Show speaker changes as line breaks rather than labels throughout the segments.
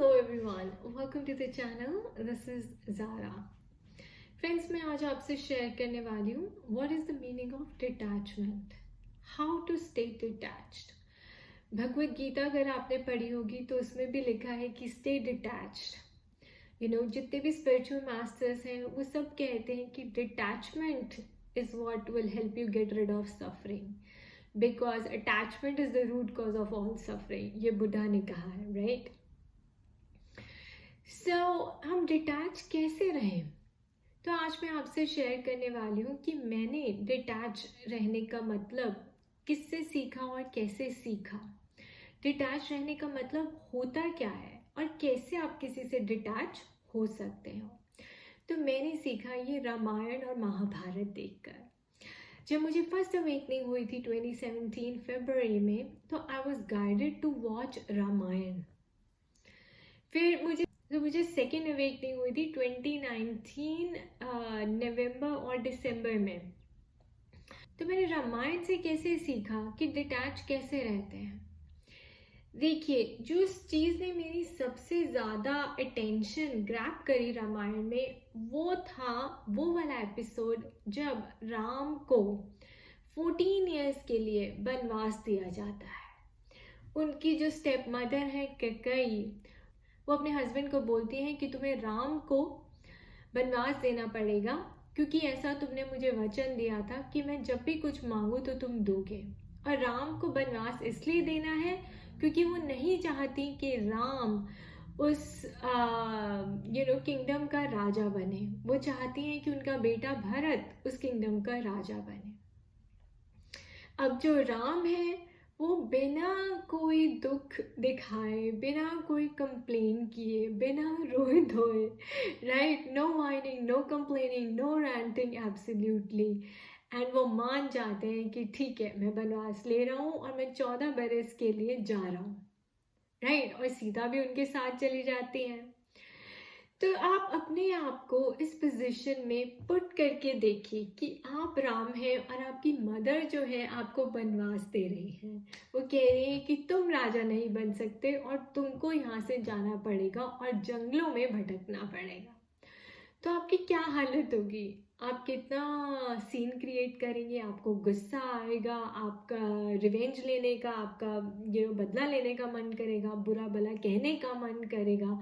Hello everyone, welcome to the channel. This is Zara. Friends, मैं आज आपसे share करने वाली हूँ What is the meaning of detachment? How to stay detached? Bhagavad Gita अगर आपने पढ़ी होगी तो उसमें भी लिखा है कि stay detached. जितने भी spiritual masters हैं वो सब कहते हैं कि detachment is what will help you get rid of suffering. Because attachment is the root cause of all suffering. ये बुद्धा ने कहा है, right? So, हम डिटैच कैसे रहें? तो आज मैं आपसे शेयर करने वाली हूँ कि मैंने डिटैच रहने का मतलब किससे सीखा और कैसे सीखा। डिटैच रहने का मतलब होता क्या है और कैसे आप किसी से डिटैच हो सकते हो। तो मैंने सीखा ये रामायण और महाभारत देखकर। जब मुझे फर्स्ट अवेकनिंग हुई थी 2017 फरवरी में, तो I was guided to watch Ramayan. फिर मुझे सेकेंड अवेकनिंग हुई थी 2019 नवंबर और दिसंबर में। तो मैंने रामायण से कैसे सीखा कि डिटैच कैसे रहते हैं। देखिए, जो चीज़ ने मेरी सबसे ज़्यादा अटेंशन ग्रैब करी रामायण में वो था वो वाला एपिसोड जब राम को 14 इयर्स के लिए वनवास दिया जाता है। उनकी जो स्टेप मदर है कैकेयी, वो अपने हस्बैंड को बोलती हैं कि तुम्हें राम को वनवास देना पड़ेगा क्योंकि ऐसा तुमने मुझे वचन दिया था कि मैं जब भी कुछ मांगू तो तुम दोगे। और राम को वनवास इसलिए देना है क्योंकि वो नहीं चाहती कि राम उस किंगडम का राजा बने। वो चाहती हैं कि उनका बेटा भरत उस किंगडम का राजा बने। अब जो राम है वो बिना कोई दुख दिखाए, बिना कोई कंप्लेन किए, बिना रोए धोए, right, no whining, no complaining, no ranting, absolutely, and वो मान जाते हैं कि ठीक है, मैं वनवास ले रहा हूँ और मैं 14 बरस के लिए जा रहा हूँ, राइट। और सीता भी उनके साथ चली जाती हैं। तो आप अपने आप को इस पोजीशन में पुट करके देखिए कि आप राम हैं और आपकी मदर जो है आपको वनवास दे रही है। वो कह रही है कि तुम राजा नहीं बन सकते और तुमको यहाँ से जाना पड़ेगा और जंगलों में भटकना पड़ेगा। तो आपकी क्या हालत होगी? आप कितना सीन क्रिएट करेंगे, आपको गुस्सा आएगा, आपका रिवेंज लेने का, आपका बदला लेने का मन करेगा, बुरा भला कहने का मन करेगा,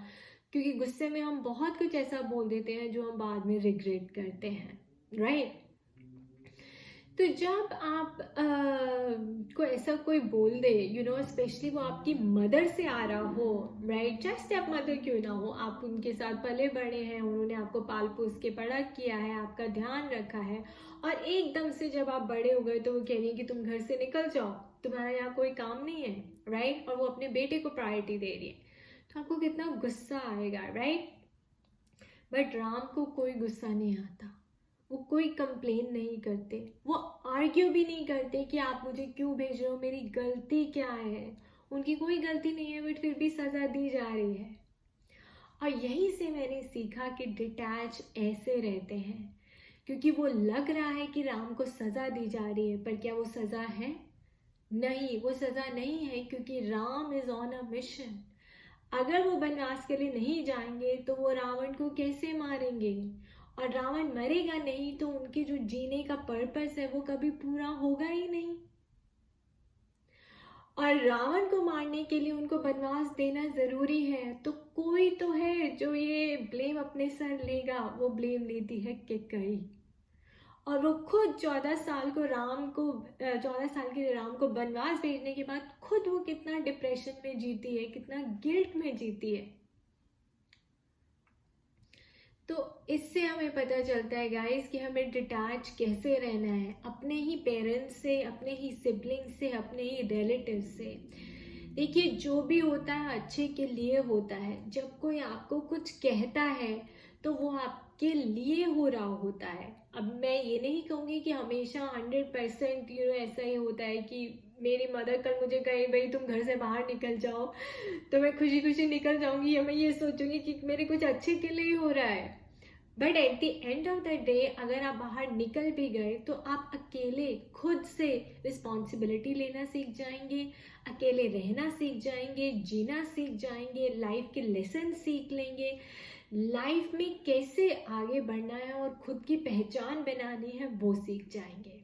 क्योंकि गुस्से में हम बहुत कुछ ऐसा बोल देते हैं जो हम बाद में रिग्रेट करते हैं, राइट। तो जब आप को ऐसा कोई बोल दे, स्पेशली वो आपकी मदर से आ रहा हो, राइट, चाहे स्टेप मदर क्यों ना हो, आप उनके साथ पले बड़े हैं, उन्होंने आपको पाल पोस के बड़ा किया है, आपका ध्यान रखा है, और एकदम से जब आप बड़े हो गए तो वो कह रही है कि तुम घर से निकल जाओ, तुम्हारा यहाँ कोई काम नहीं है, राइट, और वो अपने बेटे को प्रायोरिटी दे रही है, तो आपको कितना गुस्सा आएगा, राइट। बट राम को कोई गुस्सा नहीं आता, वो कोई कंप्लेन नहीं करते, वो आर्ग्यू भी नहीं करते कि आप मुझे क्यों भेज रहे हो, मेरी गलती क्या है। उनकी कोई गलती नहीं है बट फिर भी सज़ा दी जा रही है। और यहीं से मैंने सीखा कि डिटैच ऐसे रहते हैं, क्योंकि वो लग रहा है कि राम को सज़ा दी जा रही है, पर क्या वो सज़ा है? नहीं, वो सज़ा नहीं है, क्योंकि Ram is on a mission. अगर वो वनवास के लिए नहीं जाएंगे तो वो रावण को कैसे मारेंगे, और रावण मरेगा नहीं तो उनके जो जीने का पर्पस है वो कभी पूरा होगा ही नहीं। और रावण को मारने के लिए उनको वनवास देना जरूरी है, तो कोई तो है जो ये ब्लेम अपने सर लेगा। वो ब्लेम लेती है कैकेयी, और वो खुद 14 साल के लिए राम को वनवास भेजने के बाद खुद वो कितना डिप्रेशन में जीती है, कितना गिल्ट में जीती है। तो इससे हमें पता चलता है गाइस कि हमें डिटैच कैसे रहना है अपने ही पेरेंट्स से, अपने ही सिबलिंग से, अपने ही रिलेटिव से। देखिए, जो भी होता है अच्छे के लिए होता है। जब कोई आपको कुछ कहता है तो वो आपके लिए हो रहा होता है। अब मैं ये नहीं कहूँगी कि हमेशा 100% ऐसा ही होता है कि मेरी मदर कल मुझे कहे भाई तुम घर से बाहर निकल जाओ तो मैं खुशी खुशी निकल जाऊंगी, या मैं ये सोचूंगी कि मेरे कुछ अच्छे के लिए ही हो रहा है। But at the end of the day अगर आप बाहर निकल भी गए तो आप अकेले खुद से रिस्पॉन्सिबिलिटी लेना सीख जाएंगे, अकेले रहना सीख जाएंगे, जीना सीख जाएंगे, लाइफ के लेसन सीख लेंगे, लाइफ में कैसे आगे बढ़ना है और खुद की पहचान बनानी है वो सीख जाएंगे।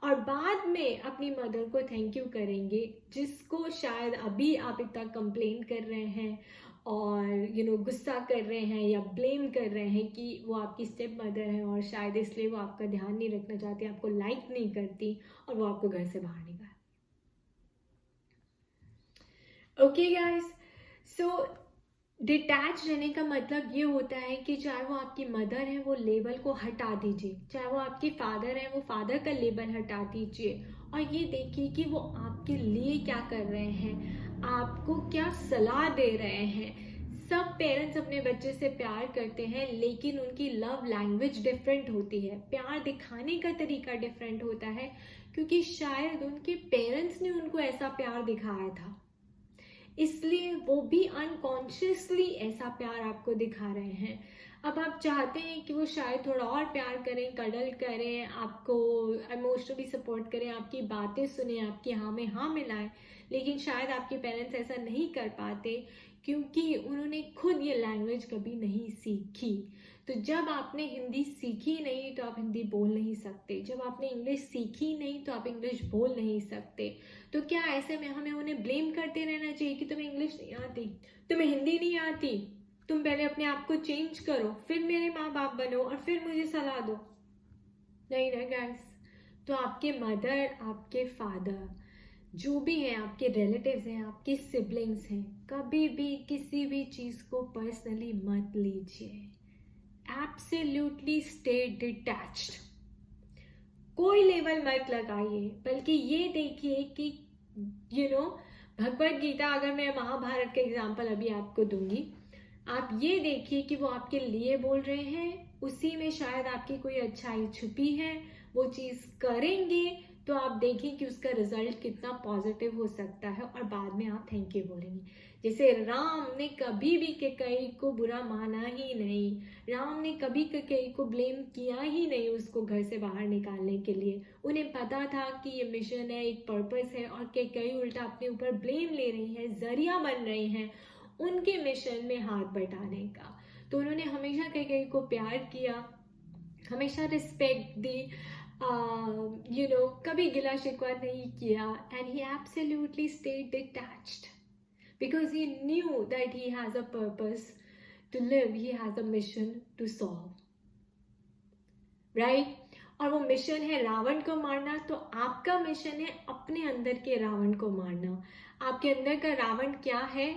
और बाद में अपनी मदर को थैंक यू करेंगे, जिसको शायद अभी आप इतना कंप्लेन कर रहे हैं और गुस्सा कर रहे हैं या ब्लेम कर रहे हैं कि वो आपकी स्टेप मदर है और शायद इसलिए वो आपका ध्यान नहीं रखना चाहती, आपको लाइक नहीं करती और वो आपको घर से बाहर निकाल। ओके गाइस, सो डिटैच रहने का मतलब ये होता है कि चाहे वो आपकी मदर है वो लेबल को हटा दीजिए, चाहे वो आपके फादर है वो फादर का लेबल हटा दीजिए और ये देखिए कि वो आपके लिए क्या कर रहे हैं, आपको क्या सलाह दे रहे हैं। सब पेरेंट्स अपने बच्चे से प्यार करते हैं लेकिन उनकी लव लैंग्वेज डिफरेंट होती है, प्यार दिखाने का तरीका डिफरेंट होता है, क्योंकि शायद उनके पेरेंट्स ने उनको ऐसा प्यार दिखाया था, इसलिए वो भी अनकॉन्शियसली ऐसा प्यार आपको दिखा रहे हैं। अब आप चाहते हैं कि वो शायद थोड़ा और प्यार करें, कडल करें, आपको इमोशनली सपोर्ट करें, आपकी बातें सुने, आपकी हाँ में हाँ मिलाएं, लेकिन शायद आपके पेरेंट्स ऐसा नहीं कर पाते क्योंकि उन्होंने खुद ये लैंग्वेज कभी नहीं सीखी। तो जब आपने हिंदी सीखी नहीं तो आप हिंदी बोल नहीं सकते, जब आपने इंग्लिश सीखी नहीं तो आप इंग्लिश बोल नहीं सकते। तो क्या ऐसे में हमें उन्हें ब्लेम करते रहना चाहिए कि तुम्हें इंग्लिश नहीं आती, तुम्हें हिंदी नहीं आती, तुम पहले अपने आप को चेंज करो फिर मेरे माँ बाप बनो और फिर मुझे सलाह दो? नहीं ना गाइस। तो आपके मदर, आपके फादर, जो भी हैं, आपके रिलेटिव्स हैं, आपके सिबलिंग्स हैं, कभी भी किसी भी चीज़ को पर्सनली मत लीजिए। एब्सोल्युटली स्टे डिटैच्ड, कोई लेबल मत लगाइए, बल्कि ये देखिए कि भगवत गीता, अगर मैं महाभारत का एग्जाम्पल अभी आपको दूंगी, आप ये देखिए कि वो आपके लिए बोल रहे हैं, उसी में शायद आपकी कोई अच्छाई छुपी है, वो चीज़ करेंगे तो आप देखें कि उसका रिजल्ट कितना पॉजिटिव हो सकता है और बाद में आप थैंक यू बोलेंगे। जैसे राम ने कभी भी कैकेयी को बुरा माना ही नहीं, राम ने कभी कैकेयी को ब्लेम किया ही नहीं उसको घर से बाहर निकालने के लिए। उन्हें पता था कि ये मिशन है, एक पर्पस है, और कैकेयी उल्टा अपने ऊपर ब्लेम ले रही है, जरिया बन रही हैं उनके मिशन में हाथ बटाने का। तो उन्होंने हमेशा कैकेयी को प्यार किया, हमेशा रिस्पेक्ट दी, कभी गिला शिकवा नहीं किया, and he absolutely stayed detached because he knew that he has a purpose to live, he has a mission to solve, right? और वो मिशन है रावण को मारना, तो आपका मिशन है अपने अंदर के रावण को मारना। आपके अंदर का रावण क्या है?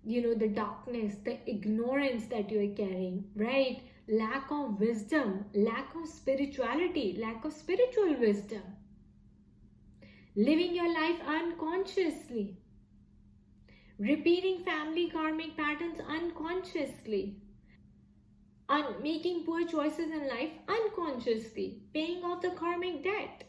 The darkness, the ignorance that you are carrying, right? Lack of wisdom, lack of spirituality, lack of spiritual wisdom, living your life unconsciously, repeating family karmic patterns unconsciously, making poor choices in life unconsciously, paying off the karmic debt.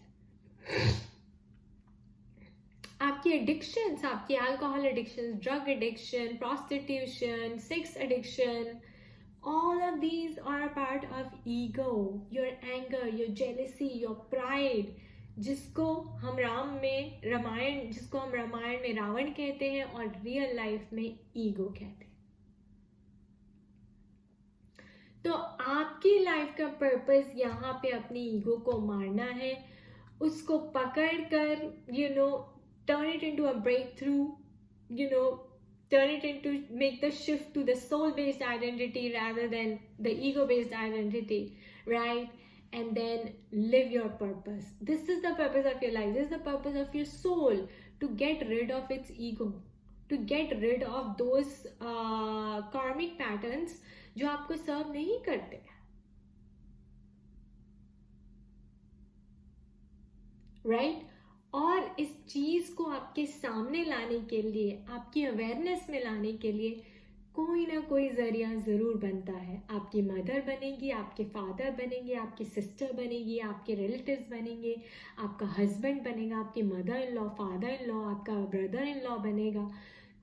आपकी addictions, आपकी alcohol addiction, drug addiction, prostitution, sex addiction, all of these are a part of ego, your anger, your jealousy, your pride, जिसको हम रामायण में रावण कहते हैं और real life में ego कहते हैं। तो आपकी लाइफ का पर्पस यहाँ पे अपनी ईगो को मारना है, उसको पकड़ कर turn it into a breakthrough, turn it into, make the shift to the soul-based identity rather than the ego-based identity, right? And then live your purpose. This is the purpose of your life. This is the purpose of your soul, to get rid of its ego, to get rid of those karmic patterns जो आपको सर्व नहीं करते, right? और इस चीज को आपके सामने लाने के लिए, आपकी अवेयरनेस में लाने के लिए कोई ना कोई जरिया जरूर बनता है। आपकी मदर बनेगी, आपके फादर बनेंगे, आपकी सिस्टर बनेगी, आपके रिलेटिव्स बनेंगे, आपका हस्बैंड बनेगा, आपकी mother in law, father in law, आपका ब्रदर इन लॉ बनेगा,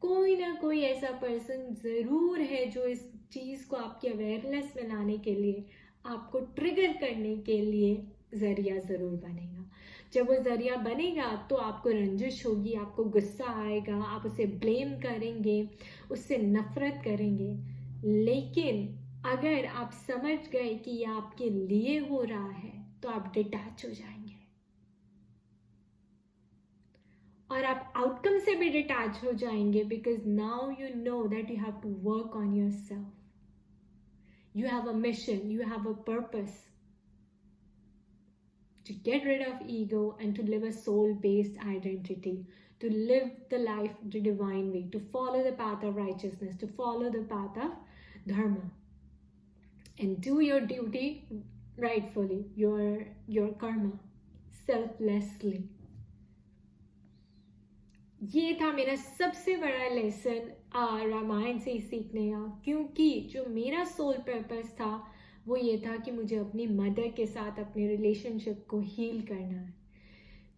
कोई ना कोई ऐसा पर्सन ज़रूर है जो इस चीज़ को आपकी अवेयरनेस में लाने के लिए, आपको ट्रिगर करने के लिए ज़रिया ज़रूर बनेगा। जब वो ज़रिया बनेगा तो आपको रंजिश होगी, आपको गुस्सा आएगा, आप उसे ब्लेम करेंगे, उससे नफ़रत करेंगे। लेकिन अगर आप समझ गए कि ये आपके लिए हो रहा है तो आप डिटैच हो जाएंगे और आप आउटकम से भी डिटैच हो जाएंगे, because now you know that you have to work on yourself. You have a mission, you have a purpose to get rid of ego and to live a soul-based identity, to live the life the divine way, to follow the path of righteousness, to follow the path of dharma, and do your duty rightfully, your karma, selflessly. ये था मेरा सबसे बड़ा lesson Ramayan से सीखने का, क्योंकि जो मेरा सोल पर्पस था वो ये था कि मुझे अपनी मदर के साथ अपने रिलेशनशिप को हील करना है.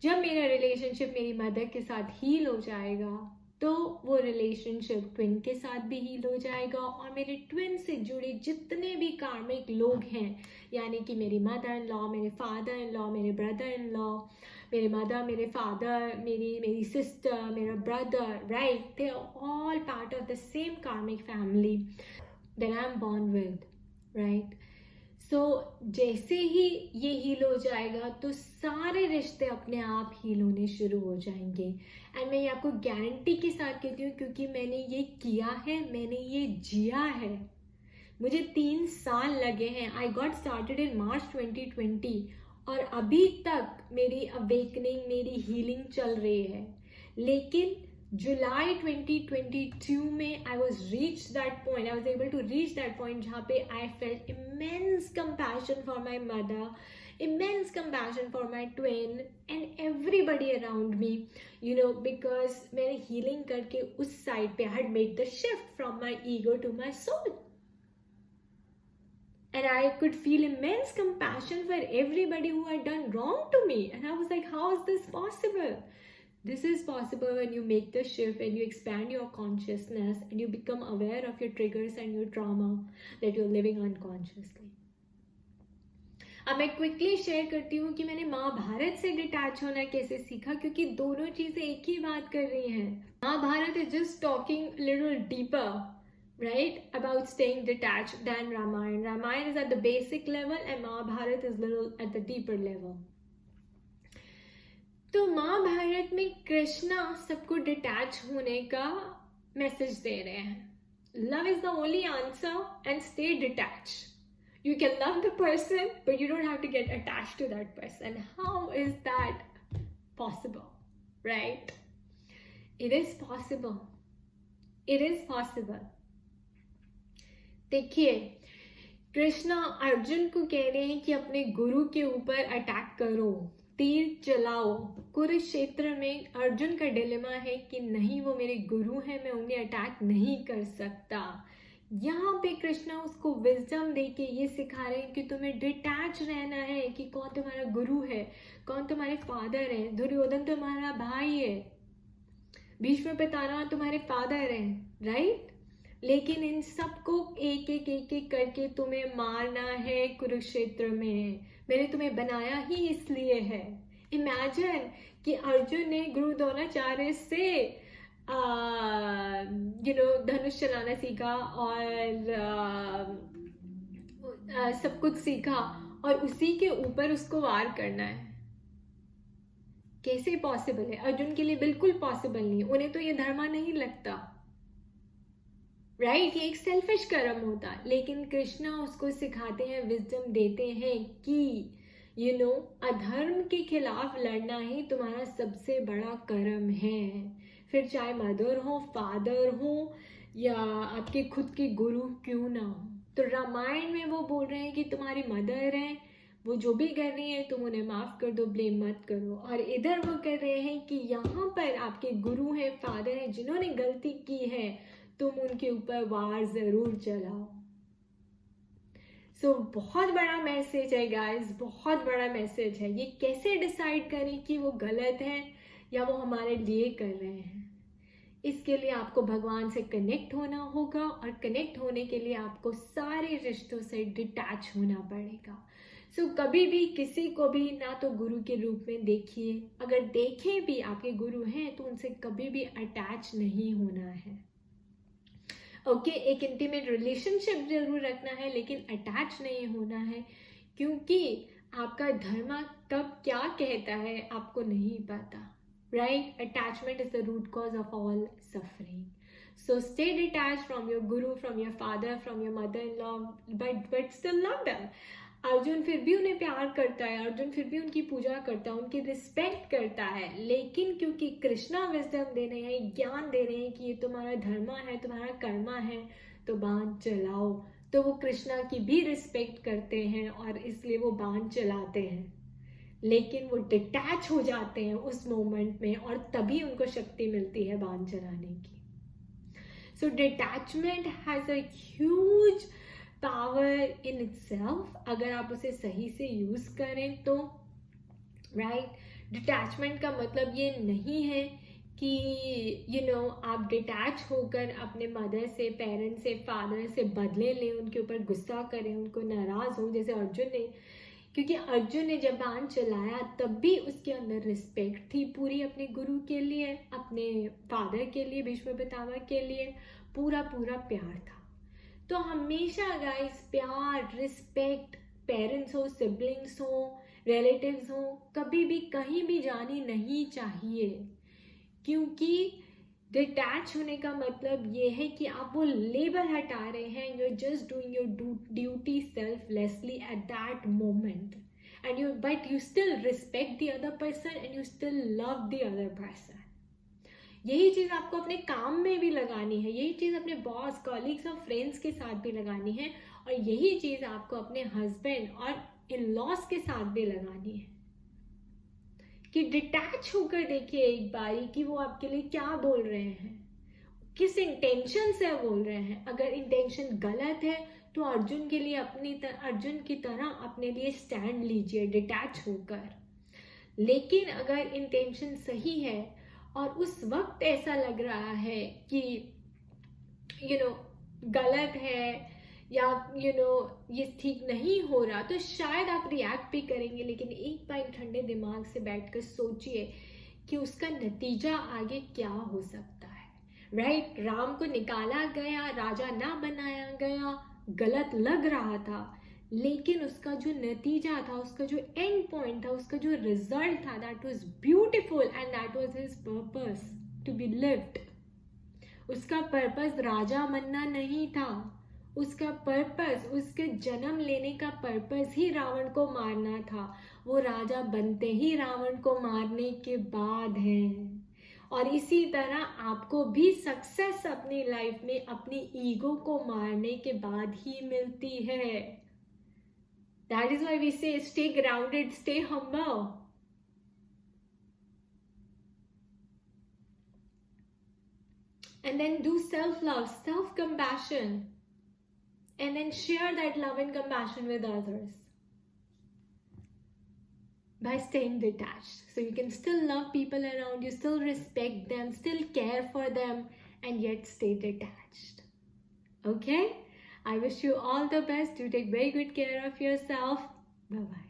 जब मेरा रिलेशनशिप मेरी मदर के साथ हील हो जाएगा तो वो रिलेशनशिप ट्विन के साथ भी हील हो जाएगा, और मेरे ट्विन से जुड़े जितने भी कार्मिक लोग हैं, यानी कि मेरी मदर इन लॉ, मेरे फादर इन लॉ, मेरे ब्रदर इन लॉ, मेरे मदर, मेरे फादर, मेरी सिस्टर, मेरा brother, right, they are all part of the same karmic family that I am born with, right. So जैसे ही ये हील हो जाएगा तो सारे रिश्ते अपने आप हील होने शुरू हो जाएंगे. एंड मैं ये आपको गारंटी के साथ कहती हूँ, क्योंकि मैंने ये किया है, मैंने ये जिया है. मुझे 3 साल लगे हैं. आई गॉट स्टार्टेड इन मार्च 2020 और अभी तक मेरी अवेकनिंग, मेरी हीलिंग चल रही है. लेकिन जुलाई 2022 में I was reached that point, I was able to reach that point जहाँ पे I felt immense compassion for my mother, immense compassion for my twin and everybody around me, you know, because मैंने healing करके उस side पे I had made the shift from my ego to my soul. And I could feel immense compassion for everybody who had done wrong to me. And I was like, how is this possible? This is possible when you make the shift and you expand your consciousness and you become aware of your triggers and your trauma that you're living unconsciously. अब मैं quickly share करती हूँ कि मैंने महाभारत से detach होना कैसे सीखा, क्योंकि दोनों चीजें एक ही बात कर रही हैं. Mahabharat is just talking a little deeper, right, about staying detached than Ramayana. Ramayana is at the basic level and Mahabharata is little at the deeper level. तो महाभारत में कृष्णा सबको डिटैच होने का मैसेज दे रहे हैं. Love is the only answer and stay detach. You can love the person but you don't have to get attach to that person. How is that possible, right? It is possible, it is possible. देखिए, कृष्णा अर्जुन को कह रहे हैं कि अपने गुरु के ऊपर attack करो, तीर चलाओ. कुरुक्षेत्र में अर्जुन का डिलेमा है कि नहीं, वो मेरे गुरु हैं, मैं उन्हें अटैक नहीं कर सकता. यहाँ पे कृष्णा उसको विजडम देके ये सिखा रहे हैं कि तुम्हें डिटैच रहना है, कि कौन तुम्हारा गुरु है, कौन तुम्हारे फादर है. दुर्योधन तुम्हारा भाई है, भीष्म पितामह तुम्हारे फादर हैं, राइट? लेकिन इन सबको एक एक करके तुम्हें मारना है कुरुक्षेत्र में. मैंने तुम्हें बनाया ही इसलिए है. इमेजिन कि अर्जुन ने गुरु द्रोणाचार्य से धनुष चलाना सीखा और सब कुछ सीखा, और उसी के ऊपर उसको वार करना है. कैसे पॉसिबल है? अर्जुन के लिए बिल्कुल पॉसिबल नहीं. उन्हें तो ये धर्म नहीं लगता, राइट? ये एक सेल्फिश कर्म होता. लेकिन कृष्णा उसको सिखाते हैं, विजडम देते हैं कि अधर्म के खिलाफ लड़ना ही तुम्हारा सबसे बड़ा कर्म है. फिर चाहे मदर हो, फादर हो, या आपके खुद के गुरु क्यों ना हो. तो रामायण में वो बोल रहे हैं कि तुम्हारी मदर है, वो जो भी कर रही है तुम उन्हें माफ कर दो, ब्लेम मत करो. और इधर वो कर रहे हैं कि यहाँ पर आपके गुरु हैं, फादर हैं, जिन्होंने गलती की है, तुम उनके ऊपर वार जरूर चलाओ. सो बहुत बड़ा मैसेज है गाइस, बहुत बड़ा मैसेज है. ये कैसे डिसाइड करें कि वो गलत है या वो हमारे लिए कर रहे हैं? इसके लिए आपको भगवान से कनेक्ट होना होगा, और कनेक्ट होने के लिए आपको सारे रिश्तों से डिटैच होना पड़ेगा। सो कभी भी किसी को भी ना तो गुरु के रूप में देखिए, अगर देखें भी आपके गुरु हैं तो उनसे कभी भी अटैच नहीं होना है। ओके, एक इंटीमेट रिलेशनशिप जरूर रखना है, लेकिन अटैच नहीं होना है, क्योंकि आपका धर्म कब क्या कहता है आपको नहीं पता, right? Attachment is the root cause of all suffering. So stay detached from your guru, from your father, from your mother-in-law, but still love them. Arjun फिर भी उन्हें प्यार करता है, अर्जुन फिर भी उनकी पूजा करता है, उनकी रिस्पेक्ट करता है, लेकिन क्योंकि कृष्णा विजडम दे रहे हैं, ज्ञान दे रहे हैं कि ये तुम्हारा धर्म है, तुम्हारा कर्मा है, तो बाण चलाओ, तो वो कृष्णा की भी रिस्पेक्ट करते हैं और इसलिए वो बाण चलाते हैं, लेकिन वो डिटैच हो जाते हैं उस मोमेंट में, और तभी उनको शक्ति मिलती है बाण चलाने की. So detachment has a huge power in itself, अगर आप उसे सही से यूज करें तो, राइट? डिटैचमेंट का मतलब ये नहीं है कि आप डिटैच होकर अपने मदर से, पेरेंट्स से, फादर से बदले लें, उनके ऊपर गुस्सा करें, उनको नाराज हो जैसे अर्जुन ने, क्योंकि अर्जुन ने जब बाण चलाया तब भी उसके अंदर रिस्पेक्ट थी पूरी अपने गुरु के लिए, अपने फादर के लिए, भीष्म पितामह के लिए पूरा प्यार था. तो हमेशा गाइस प्यार, रिस्पेक्ट, पेरेंट्स हो, सिबलिंग्स हो, रिलेटिव्स हो, कभी भी कहीं भी जानी नहीं चाहिए, क्योंकि डिटैच होने का मतलब ये है कि आप वो लेबल हटा रहे हैं, you are just doing your duty selflessly at that moment, and but you still respect the other person and you still love the other person. यही चीज आपको अपने काम में भी लगानी है, यही चीज अपने बॉस, कॉलीग्स और फ्रेंड्स के साथ भी लगानी है, और यही चीज आपको अपने हस्बैंड और इन लॉज के साथ भी लगानी है, कि डिटैच होकर देखिए एक बारी कि वो आपके लिए क्या बोल रहे हैं, किस इंटेंशन से बोल रहे हैं. अगर इंटेंशन गलत है तो अर्जुन के लिए अर्जुन की तरह अपने लिए स्टैंड लीजिए डिटैच होकर. लेकिन अगर इंटेंशन सही है और उस वक्त ऐसा लग रहा है कि गलत है या ये ठीक नहीं हो रहा, तो शायद आप रिएक्ट भी करेंगे, लेकिन एक बार ठंडे दिमाग से बैठकर सोचिए कि उसका नतीजा आगे क्या हो सकता है, राइट? राम को निकाला गया, राजा ना बनाया गया, गलत लग रहा था, लेकिन उसका जो नतीजा था, उसका जो एंड पॉइंट था, उसका जो रिजल्ट था, that was beautiful and that was his purpose to be lived. उसका पर्पस राजा बनना नहीं था, उसका पर्पस, उसके जन्म लेने का पर्पस ही रावण को मारना था. वो राजा बनते ही रावण को मारने के बाद है. और इसी तरह आपको भी सक्सेस अपनी लाइफ में अपनी ईगो को मारने के बाद ही मिलती है. That is why we say stay grounded, stay humble. And then do self-love, self-compassion. And then share that love and compassion with others by staying detached. So you can still love people around you, still respect them, still care for them, and yet stay detached. Okay? I wish you all the best. Do take very good care of yourself. Bye-bye.